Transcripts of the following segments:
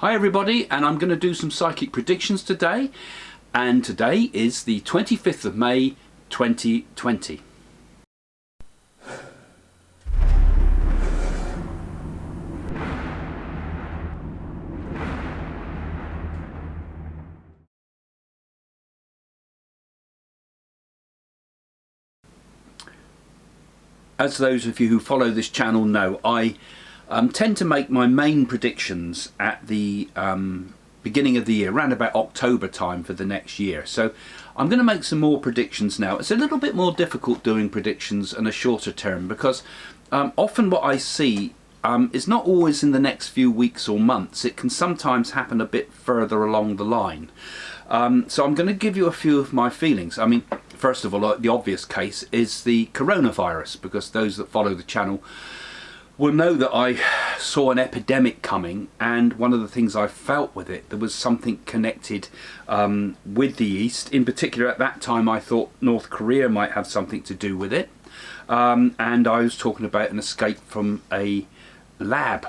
Hi everybody, and I'm going to do some psychic predictions today, and today is the 25th of May 2020. As those of you who follow this channel know, I tend to make my main predictions at the beginning of the year, around about October time for the next year. So I'm going to make some more predictions now. It's a little bit more difficult doing predictions in a shorter term because often what I see is not always in the next few weeks or months. It can sometimes happen a bit further along the line. So I'm going to give you a few of my feelings. I mean, first of all, the obvious case is the coronavirus, because those that follow the channel will know that I saw an epidemic coming, and one of the things I felt with it, there was something connected with the East. In particular, at that time I thought North Korea might have something to do with it, and I was talking about an escape from a lab.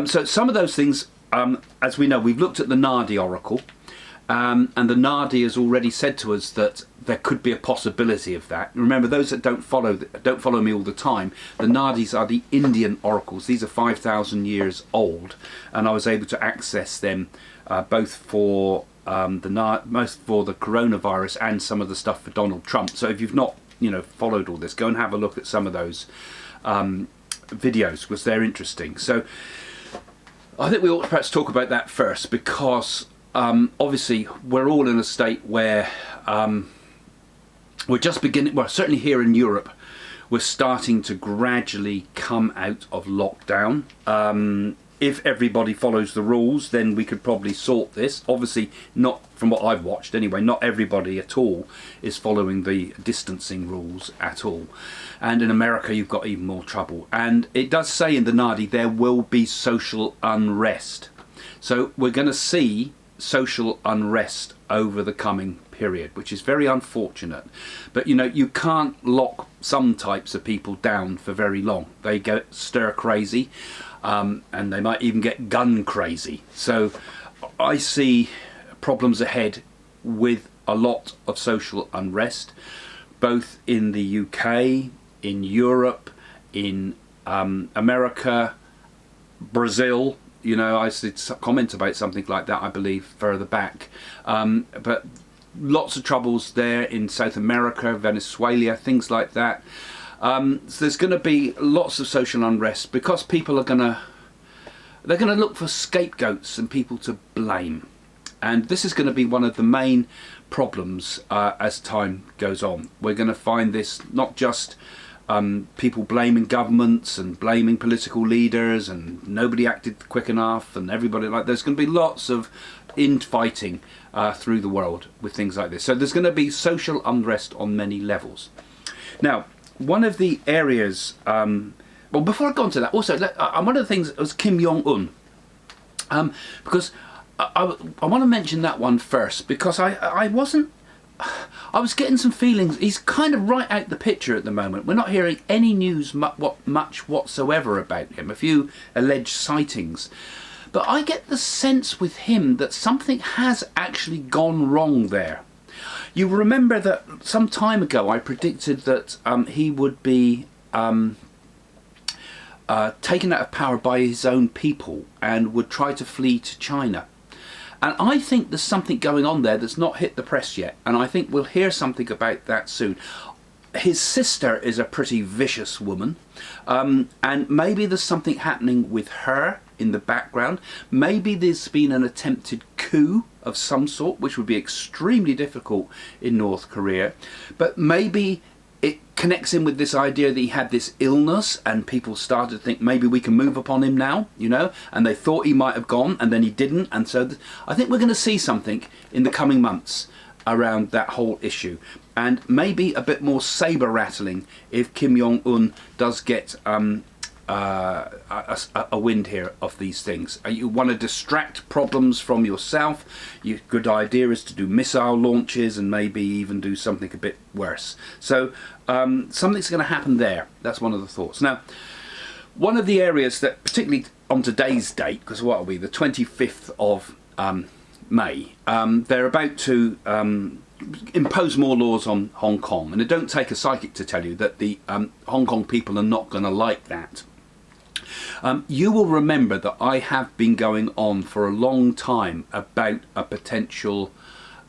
So some of those things, as we know, we've looked at the Nadi oracle, and the Nadi has already said to us that there could be a possibility of that. Remember, those that don't follow me all the time, the Nadis are the Indian oracles. These are 5,000 years old, and I was able to access them both for the coronavirus and some of the stuff for Donald Trump. So if you've not, followed all this, go and have a look at some of those videos, because they're interesting. So I think we ought to perhaps talk about that first, because obviously we're all in a state where we're just beginning, well, certainly here in Europe, we're starting to gradually come out of lockdown. If everybody follows the rules, then we could probably sort this. Obviously, not from what I've watched anyway, not everybody at all is following the distancing rules at all. And in America, you've got even more trouble. And it does say in the Nadi there will be social unrest. So we're going to see social unrest over the coming period, which is very unfortunate. But you can't lock some types of people down for very long. They get stir crazy, and they might even get gun crazy. So I see problems ahead with a lot of social unrest, both in the UK, in Europe, in America, Brazil. I did comment about something like that, I believe, further back. But lots of troubles there in South America, Venezuela, things like that. So there's going to be lots of social unrest, because people are they're going to look for scapegoats and people to blame. And this is going to be one of the main problems as time goes on. We're going to find this not just people blaming governments and blaming political leaders, and nobody acted quick enough, and everybody there's going to be lots of infighting through the world with things like this. So there's going to be social unrest on many levels. Now, one of the areas, well, before I go on to that, also one of the things was Kim Jong-un, because I want to mention that one first, because I was getting some feelings. He's kind of right out the picture at the moment. We're not hearing any news much whatsoever about him. A few alleged sightings. But I get the sense with him that something has actually gone wrong there. You remember that some time ago I predicted that he would be taken out of power by his own people and would try to flee to China. And I think there's something going on there that's not hit the press yet, and I think we'll hear something about that soon. His sister is a pretty vicious woman, and maybe there's something happening with her in the background. Maybe there's been an attempted coup of some sort, which would be extremely difficult in North Korea. But maybe it connects in with this idea that he had this illness, and people started to think maybe we can move upon him now, and they thought he might have gone, and then he didn't. And so I think we're going to see something in the coming months around that whole issue, and maybe a bit more saber rattling if Kim Jong-un does get a wind here of these things. You want to distract problems from yourself. Good idea is to do missile launches and maybe even do something a bit worse. So something's going to happen there. That's one of the thoughts. Now, One of the areas that, particularly on today's date, because what are we, the 25th of May, they're about to impose more laws on Hong Kong. And it don't take a psychic to tell you that the Hong Kong people are not going to like that. You will remember that I have been going on for a long time about a potential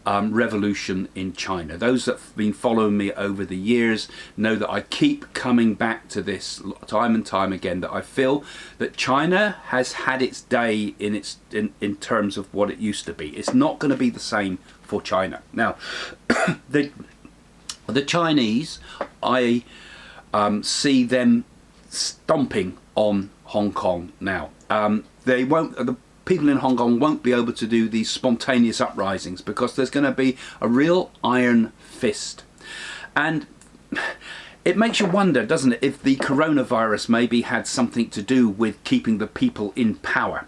revolution in China. Those that have been following me over the years know that I keep coming back to this time and time again, that I feel that China has had its day in terms of what it used to be. It's not going to be the same for China. Now, the Chinese, I see them stomping on Hong Kong now. They won't. The people in Hong Kong won't be able to do these spontaneous uprisings because there's going to be a real iron fist, and it makes you wonder, doesn't it, if the coronavirus maybe had something to do with keeping the people in power.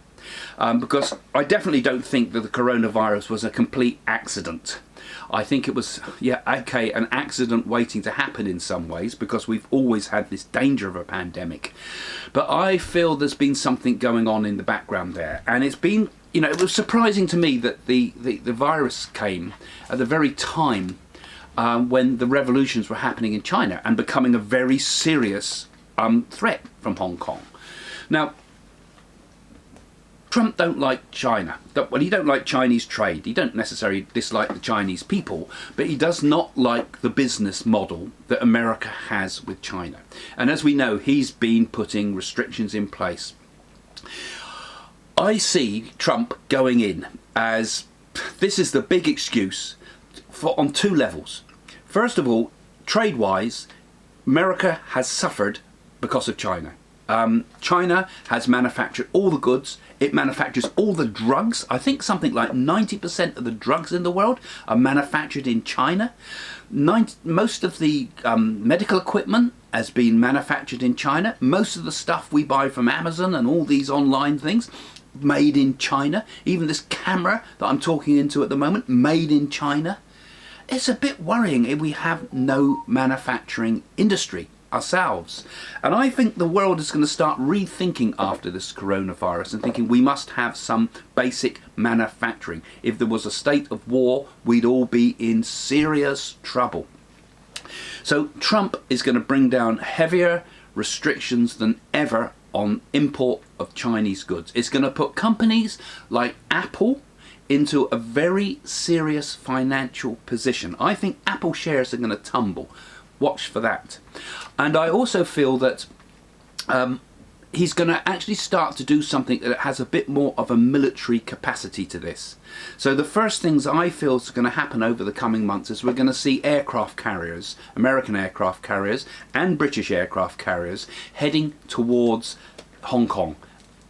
Because I definitely don't think that the coronavirus was a complete accident. I think it was, yeah, okay, an accident waiting to happen in some ways, because we've always had this danger of a pandemic. But I feel there's been something going on in the background there. And it's been, you know, it was surprising to me that the virus came at the very time when the revolutions were happening in China and becoming a very serious threat from Hong Kong. Now, Trump don't like China. Well, he don't like Chinese trade. He don't necessarily dislike the Chinese people, but he does not like the business model that America has with China. And as we know, he's been putting restrictions in place. I see Trump going in as, this is the big excuse on two levels. First of all, trade-wise, America has suffered because of China. China has manufactured all the goods. It manufactures all the drugs. I think something like 90% of the drugs in the world are manufactured in China. Most of the medical equipment has been manufactured in China. Most of the stuff we buy from Amazon and all these online things, made in China. Even this camera that I'm talking into at the moment, made in China. It's a bit worrying if we have no manufacturing industry ourselves. And I think the world is going to start rethinking after this coronavirus and thinking we must have some basic manufacturing. If there was a state of war, we'd all be in serious trouble. So Trump is going to bring down heavier restrictions than ever on import of Chinese goods. It's going to put companies like Apple into a very serious financial position. I think Apple shares are going to tumble. Watch for that. And I also feel that he's going to actually start to do something that has a bit more of a military capacity to this. So the first things I feel is going to happen over the coming months is we're going to see aircraft carriers, American aircraft carriers and British aircraft carriers heading towards Hong Kong,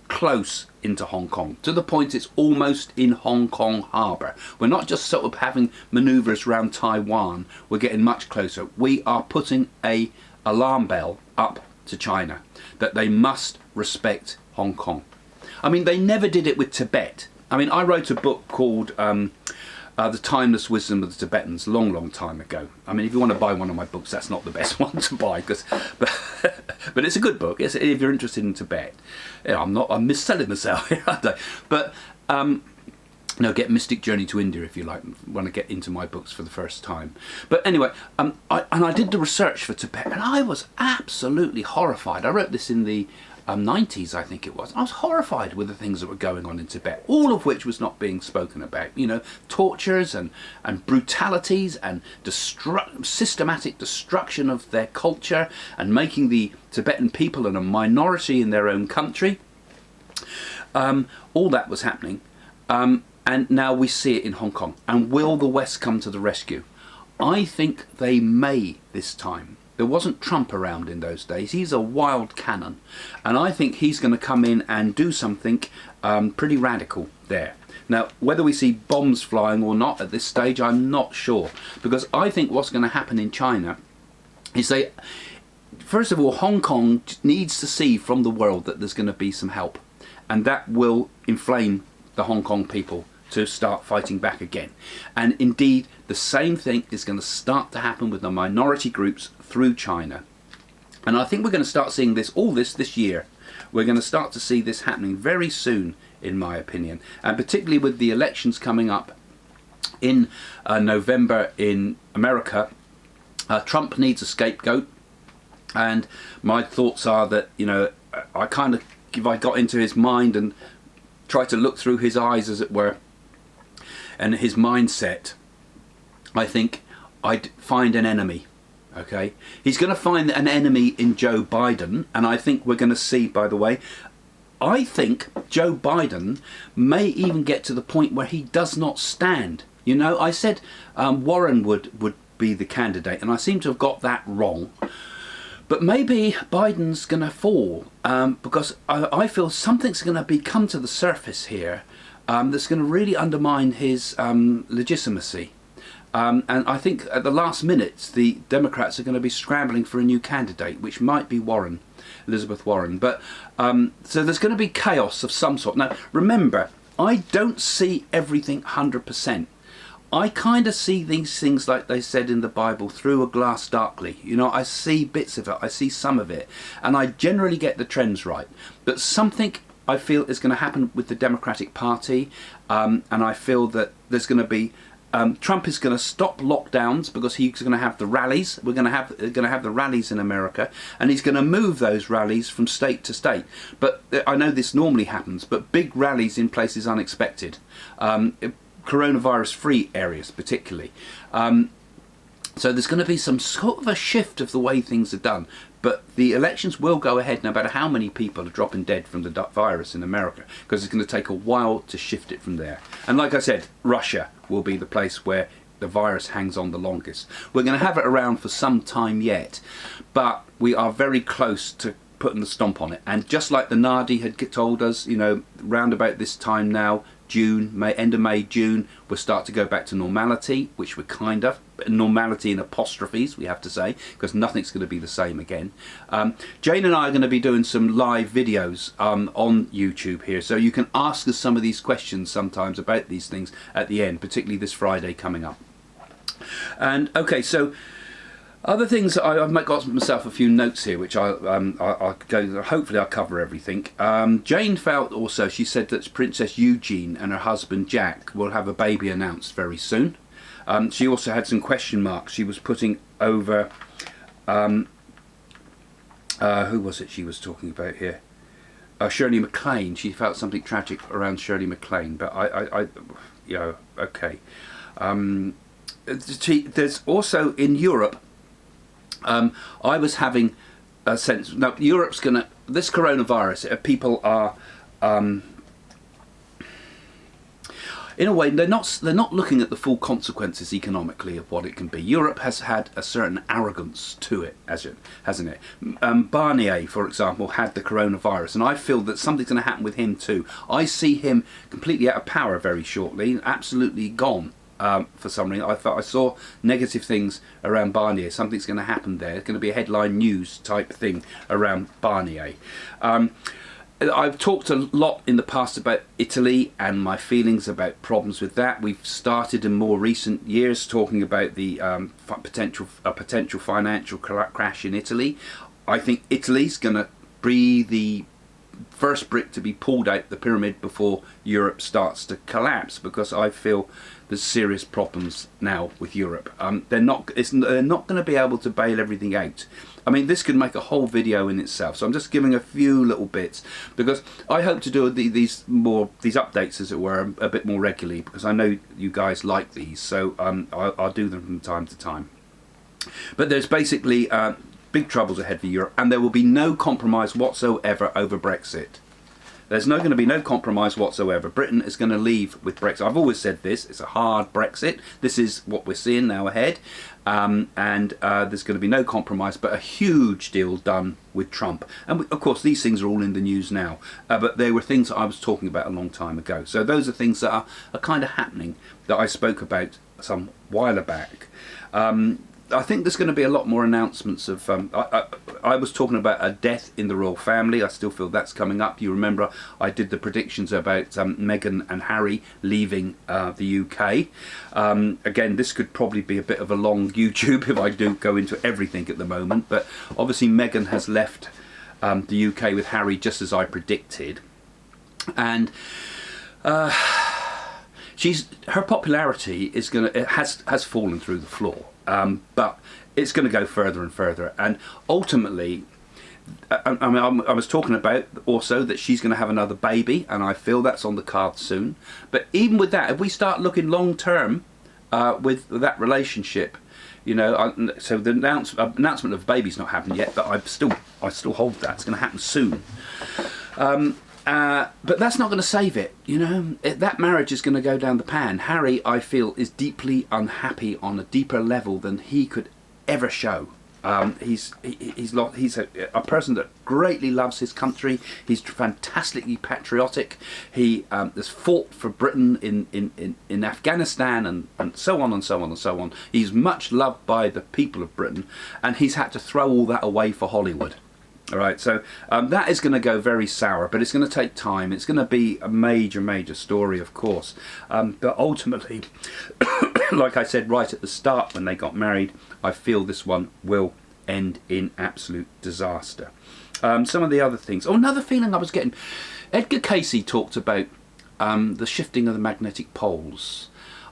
close into Hong Kong, to the point it's almost in Hong Kong harbour. We're not just sort of having manoeuvres around Taiwan, we're getting much closer. We are putting a alarm bell up to China that they must respect Hong Kong. I mean, they never did it with Tibet. I mean, I wrote a book called The Timeless Wisdom of the Tibetans a long, long time ago. I mean, if you want to buy one of my books, that's not the best one to buy, but it's a good book. If you're interested in Tibet. Yeah, I'm misselling myself here, aren't I? But no, get Mystic Journey to India if you like, want to get into my books for the first time. But anyway, I did the research for Tibet, and I was absolutely horrified. I wrote this in the 90s, I think it was. I was horrified with the things that were going on in Tibet, all of which was not being spoken about. You know, tortures and brutalities and systematic destruction of their culture and making the Tibetan people a minority in their own country. All that was happening. And now we see it in Hong Kong. And will the West come to the rescue? I think they may this time. There wasn't Trump around in those days. He's a wild cannon. And I think he's going to come in and do something pretty radical there. Now, whether we see bombs flying or not at this stage, I'm not sure. Because I think what's going to happen in China is first of all, Hong Kong needs to see from the world that there's going to be some help. And that will inflame the Hong Kong people to start fighting back again. And indeed, the same thing is going to start to happen with the minority groups through China. And I think we're going to start seeing all this year. We're going to start to see this happening very soon, in my opinion, and particularly with the elections coming up in November in America. Trump needs a scapegoat, and my thoughts are that, you know, I kind of, if I got into his mind and tried to look through his eyes, as it were, and his mindset, I think I'd find an enemy. Okay, he's going to find an enemy in Joe Biden, and I think we're going to see, by the way, I think Joe Biden may even get to the point where he does not stand. You know, I said Warren would be the candidate, and I seem to have got that wrong. But maybe Biden's going to fall, because I feel something's going to come to the surface here that's going to really undermine his legitimacy. And I think at the last minute, the Democrats are going to be scrambling for a new candidate, which might be Elizabeth Warren. But so there's going to be chaos of some sort. Now, remember, I don't see everything 100%. I kind of see these things, like they said in the Bible, through a glass darkly. You know, I see bits of it, I see some of it, and I generally get the trends right. But something I feel is going to happen with the Democratic Party, and I feel that there's going to be Trump is going to stop lockdowns because he's going to have the rallies. We're going to have the rallies in America, and he's going to move those rallies from state to state. But I know this normally happens, but big rallies in places unexpected, coronavirus-free areas particularly. So there's going to be some sort of a shift of the way things are done. But the elections will go ahead no matter how many people are dropping dead from the virus in America, because it's going to take a while to shift it from there. And like I said, Russia will be the place where the virus hangs on the longest. We're going to have it around for some time yet, but we are very close to putting the stomp on it. And just like the Nadi had told us, you know, round about this time now, end of May, June, we'll start to go back to normality, which we're kind of. Normality in apostrophes, we have to say, because nothing's going to be the same again. Jane and I are going to be doing some live videos on YouTube here, so you can ask us some of these questions sometimes about these things at the end, particularly this Friday coming up. And okay, so other things, I've got myself a few notes here, which I'll go. Hopefully, I'll cover everything. Jane felt also. She said that Princess Eugene and her husband Jack will have a baby announced very soon. She also had some question marks. She was putting over. Who was it she was talking about here? Shirley MacLaine. She felt something tragic around Shirley MacLaine, but you know, okay. There's also in Europe. I was having a sense. Now, Europe's going to, this coronavirus, people are, in a way, they're not looking at the full consequences economically of what it can be. Europe has had a certain arrogance to it, hasn't it? Barnier, for example, had the coronavirus, and I feel that something's going to happen with him too. I see him completely out of power very shortly, absolutely gone. For some reason, I saw negative things around Barnier. Something's going to happen there. It's going to be a headline news type thing around Barnier. I've talked a lot in the past about Italy and my feelings about problems with that. We've started in more recent years talking about the potential financial crash in Italy. I think Italy's going to be the first brick to be pulled out the pyramid before Europe starts to collapse, because I feel there's serious problems now with Europe. They're not going to be able to bail everything out. I mean, this could make a whole video in itself, so I'm just giving a few little bits, because I hope to do these updates, as it were, a bit more regularly, because I know you guys like these, so I'll do them from time to time. But there's basically big troubles ahead for Europe, and there will be no compromise whatsoever over Brexit. There's going to be no compromise whatsoever. Britain is going to leave with Brexit. I've always said this. It's a hard Brexit. This is what we're seeing now ahead. And there's going to be no compromise, but a huge deal done with Trump. And of course, these things are all in the news now. But they were things that I was talking about a long time ago. So those are things that are kind of happening that I spoke about some while back. I think there's going to be a lot more announcements of. I was talking about a death in the royal family. I still feel that's coming up. You remember I did the predictions about Meghan and Harry leaving the UK. Again, this could probably be a bit of a long YouTube if I do go into everything at the moment. But obviously Meghan has left the UK with Harry, just as I predicted. And her popularity has fallen through the floor, but it's going to go further and further. And ultimately, I was talking about also that she's going to have another baby, and I feel that's on the cards soon. But even with that, if we start looking long term with that relationship, you know, so the announcement of baby's not happened yet, but I still hold that it's going to happen soon. But that's not going to save it, you know. That marriage is going to go down the pan. Harry, I feel, is deeply unhappy on a deeper level than he could ever show. He's a person that greatly loves his country. He's fantastically patriotic. He has fought for Britain in Afghanistan and so on and so on and so on. He's much loved by the people of Britain, and he's had to throw all that away for Hollywood. All right, so that is going to go very sour, but it's going to take time. It's going to be a major story, of course. But ultimately, like I said right at the start when they got married, I feel this one will end in absolute disaster. Some of the other things. Oh, another feeling I was getting. Edgar Casey talked about the shifting of the magnetic poles.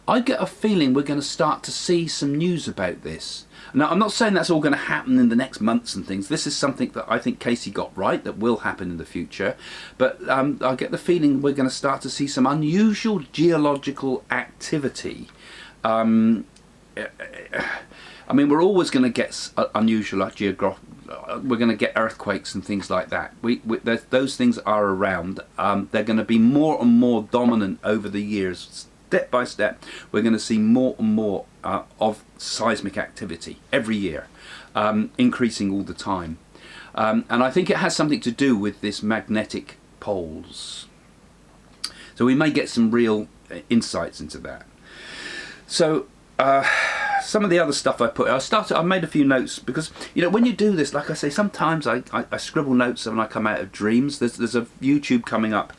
I get a feeling we're going to start to see some news about this. Now, I'm not saying that's all going to happen in the next months and things. This is something that I think Casey got right, that will happen in the future. But I get the feeling we're going to start to see some unusual geological activity. I mean, we're always going to get unusual we're going to get earthquakes and things like that. Those things are around. They're going to be more and more dominant over the years. Step by step, we're going to see more and more of seismic activity every year, increasing all the time. And I think it has something to do with this magnetic poles. So we may get some real insights into that. So some of the other stuff I made a few notes because, you know, when you do this, like I say, sometimes I scribble notes when I come out of dreams. There's a YouTube coming up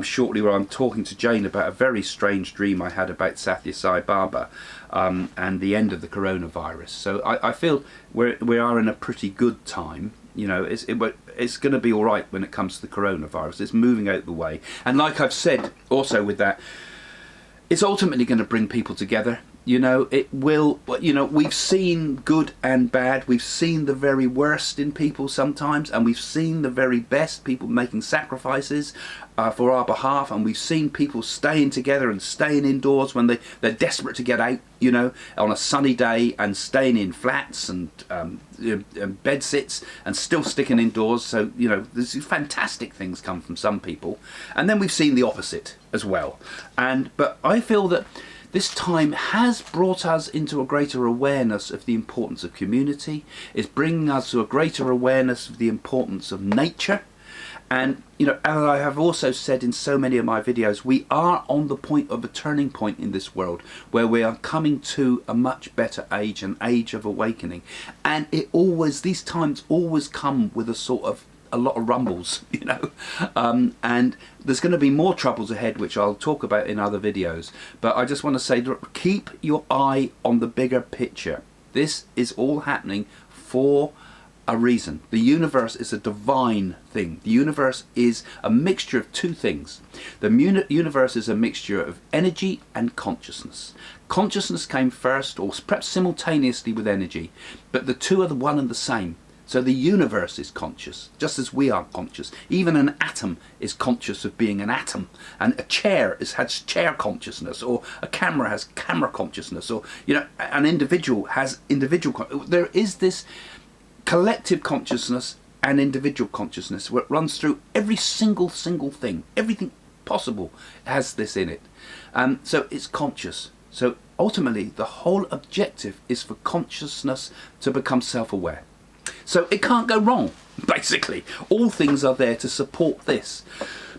shortly where I'm talking to Jane about a very strange dream I had about Sathya Sai Baba and the end of the coronavirus. So I feel we are in a pretty good time. You know, it's going to be all right when it comes to the coronavirus. It's moving out the way. And like I've said also with that, it's ultimately going to bring people together. You know, it will, you know, we've seen good and bad. We've seen the very worst in people sometimes, and we've seen the very best, people making sacrifices for our behalf, and we've seen people staying together and staying indoors when they're desperate to get out, you know, on a sunny day, and staying in flats and bed sits and still sticking indoors. So, you know, there's fantastic things come from some people. And then we've seen the opposite as well. But I feel that this time has brought us into a greater awareness of the importance of community. It's bringing us to a greater awareness of the importance of nature. And, you know, as I have also said in so many of my videos, we are on the point of a turning point in this world where we are coming to a much better age, an age of awakening. And these times always come with a lot of rumbles, you know, and there's going to be more troubles ahead, which I'll talk about in other videos. But I just want to say, keep your eye on the bigger picture. This is all happening for a reason. The universe is a divine thing. The universe is a mixture of two things. The universe is a mixture of energy and consciousness. Consciousness came first, or perhaps simultaneously with energy, but the two are the one and the same. So the universe is conscious, just as we are conscious. Even an atom is conscious of being an atom. And a chair has chair consciousness, or a camera has camera consciousness, or, you know, an individual has individual. There is this collective consciousness and individual consciousness where it runs through every single thing. Everything possible has this in it. So it's conscious. So ultimately, the whole objective is for consciousness to become self-aware. So it can't go wrong, basically. All things are there to support this.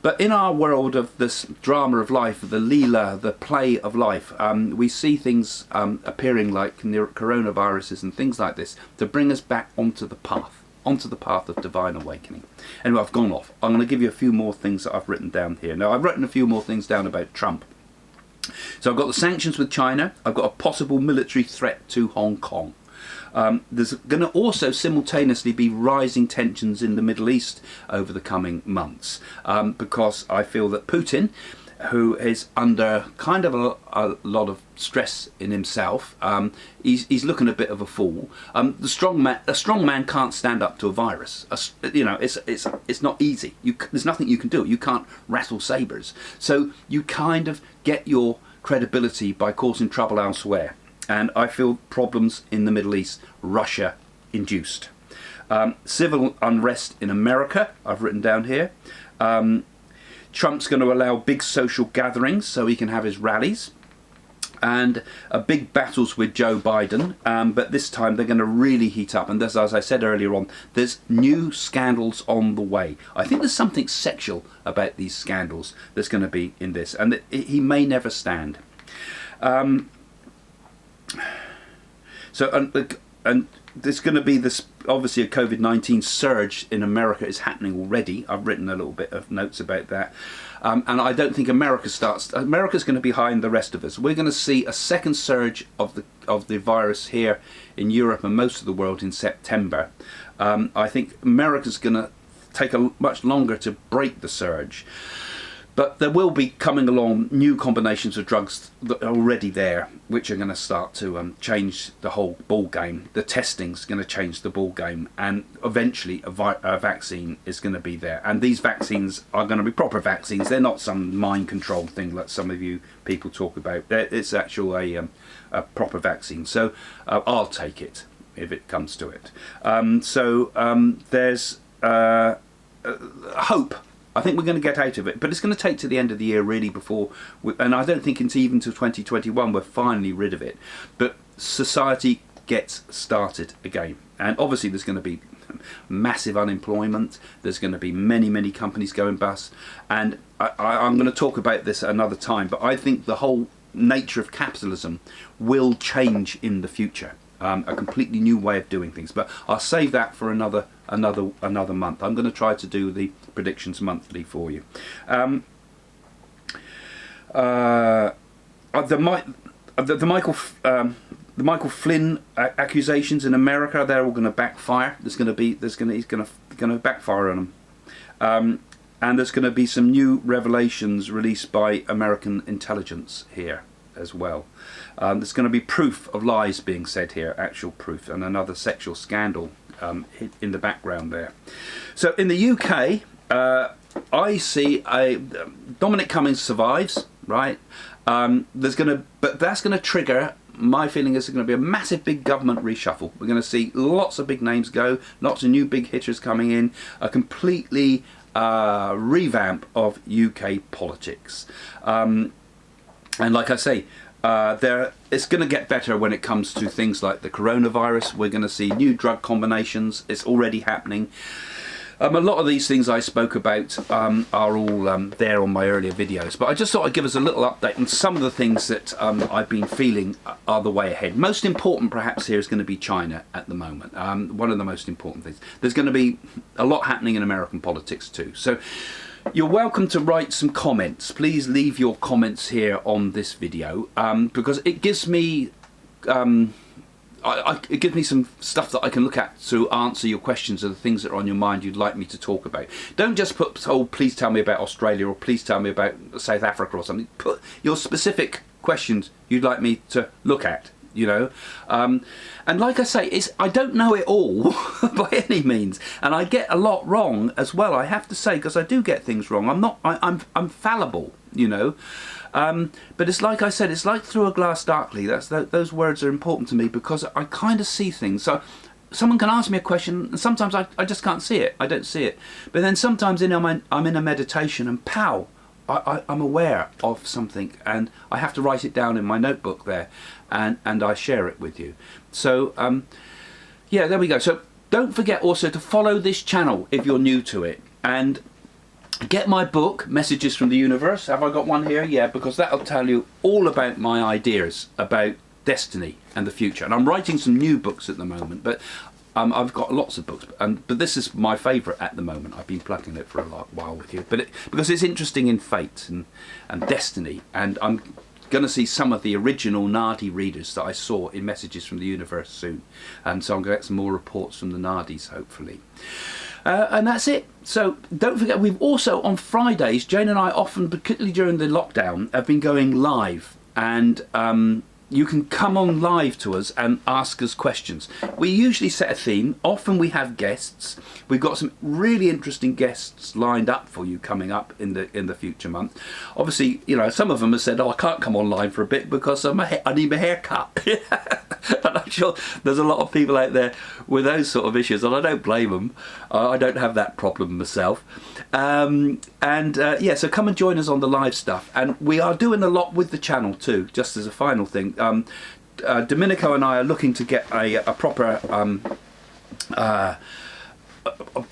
But in our world of this drama of life, the Leela, the play of life, we see things appearing like coronaviruses and things like this to bring us back onto the path of divine awakening. Anyway, I've gone off. I'm going to give you a few more things that I've written down here. Now, I've written a few more things down about Trump. So I've got the sanctions with China. I've got a possible military threat to Hong Kong. There's going to also simultaneously be rising tensions in the Middle East over the coming months, because I feel that Putin, who is under kind of a lot of stress in himself, he's looking a bit of a fool. A strong man can't stand up to a virus. It's not easy. There's nothing you can do. You can't rattle sabers. So you kind of get your credibility by causing trouble elsewhere. And I feel problems in the Middle East, Russia induced. Civil unrest in America, I've written down here. Trump's going to allow big social gatherings so he can have his rallies. And big battles with Joe Biden, but this time they're going to really heat up. And as I said earlier on, there's new scandals on the way. I think there's something sexual about these scandals that's going to be in this, and he may never stand. And there's going to be this, obviously, a COVID-19 surge in America is happening already. I've written a little bit of notes about that. And I don't think America's going to be behind the rest of us. We're going to see a second surge of the virus here in Europe and most of the world in September. I think America's going to take much longer to break the surge. But there will be coming along new combinations of drugs that are already there, which are going to start to change the whole ball game. The testing's going to change the ball game, and eventually a vaccine is going to be there. And these vaccines are going to be proper vaccines. They're not some mind control thing like some of you people talk about. It's actually a proper vaccine. So I'll take it if it comes to it. There's hope. I think we're going to get out of it, but it's going to take to the end of the year really before, and I don't think it's even to 2021 we're finally rid of it. But society gets started again, and obviously there's going to be massive unemployment. There's going to be many companies going bust, and I'm going to talk about this another time. But I think the whole nature of capitalism will change in the future. A completely new way of doing things, but I'll save that for another month. I'm going to try to do the predictions monthly for you. The Michael Flynn accusations in America, they're all going to backfire. He's going to backfire on them, and there's going to be some new revelations released by American intelligence here as well. There's going to be proof of lies being said here, actual proof, and another sexual scandal in the background there. So in the UK, I see Dominic Cummings survives, right? But that's going to trigger. My feeling is there's going to be a massive big government reshuffle. We're going to see lots of big names go, lots of new big hitters coming in, a completely revamp of UK politics. And like I say, it's going to get better when it comes to things like the coronavirus. We're going to see new drug combinations. It's already happening. A lot of these things I spoke about are all there on my earlier videos, but I just thought I'd give us a little update on some of the things that I've been feeling are the way ahead. Most important perhaps here is going to be China at the moment. One of the most important things. There's going to be a lot happening in American politics too. So you're welcome to write some comments. Please leave your comments here on this video, because it gives me it gives me some stuff that I can look at to answer your questions or the things that are on your mind you'd like me to talk about. Don't just put, oh, please tell me about Australia, or please tell me about South Africa or something. Put your specific questions you'd like me to look at, you know. And like I say, I don't know it all by any means, and I get a lot wrong as well, I have to say, because I do get things wrong. I'm fallible, you know. But it's like I said, it's like through a glass darkly. Those words are important to me because I kind of see things. So someone can ask me a question, and sometimes I just can't see it. I don't see it. But then sometimes I'm in a meditation, and pow, I'm aware of something, and I have to write it down in my notebook there, and I share it with you. So yeah, there we go. So don't forget also to follow this channel if you're new to it, and get my book, Messages from the Universe. Have I got one here? Yeah, because that'll tell you all about my ideas about destiny and the future. And I'm writing some new books at the moment, but I've got lots of books. But this is my favourite at the moment. I've been plugging it for a while with you. Because it's interesting in fate and destiny. And I'm going to see some of the original Nardi readers that I saw in Messages from the Universe soon. And so I'm going to get some more reports from the Nardis, hopefully. And that's it. So don't forget, we've also on Fridays, Jane and I often, particularly during the lockdown, have been going live. And you can come on live to us and ask us questions. We usually set a theme. Often we have guests. We've got some really interesting guests lined up for you coming up in the future month. Obviously, you know, some of them have said, "Oh, I can't come online for a bit because I need my hair cut." And I'm sure there's a lot of people out there with those sort of issues, and I don't blame them. I don't have that problem myself. Yeah, so come and join us on the live stuff. And we are doing a lot with the channel too, just as a final thing. Domenico and I are looking to get a proper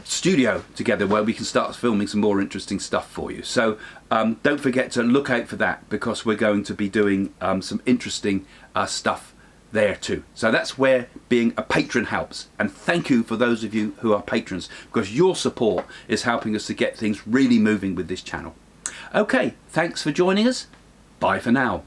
studio together where we can start filming some more interesting stuff for you. So don't forget to look out for that, because we're going to be doing some interesting stuff there too. So that's where being a patron helps, and thank you for those of you who are patrons, because your support is helping us to get things really moving with this channel. Okay, thanks for joining us. Bye for now.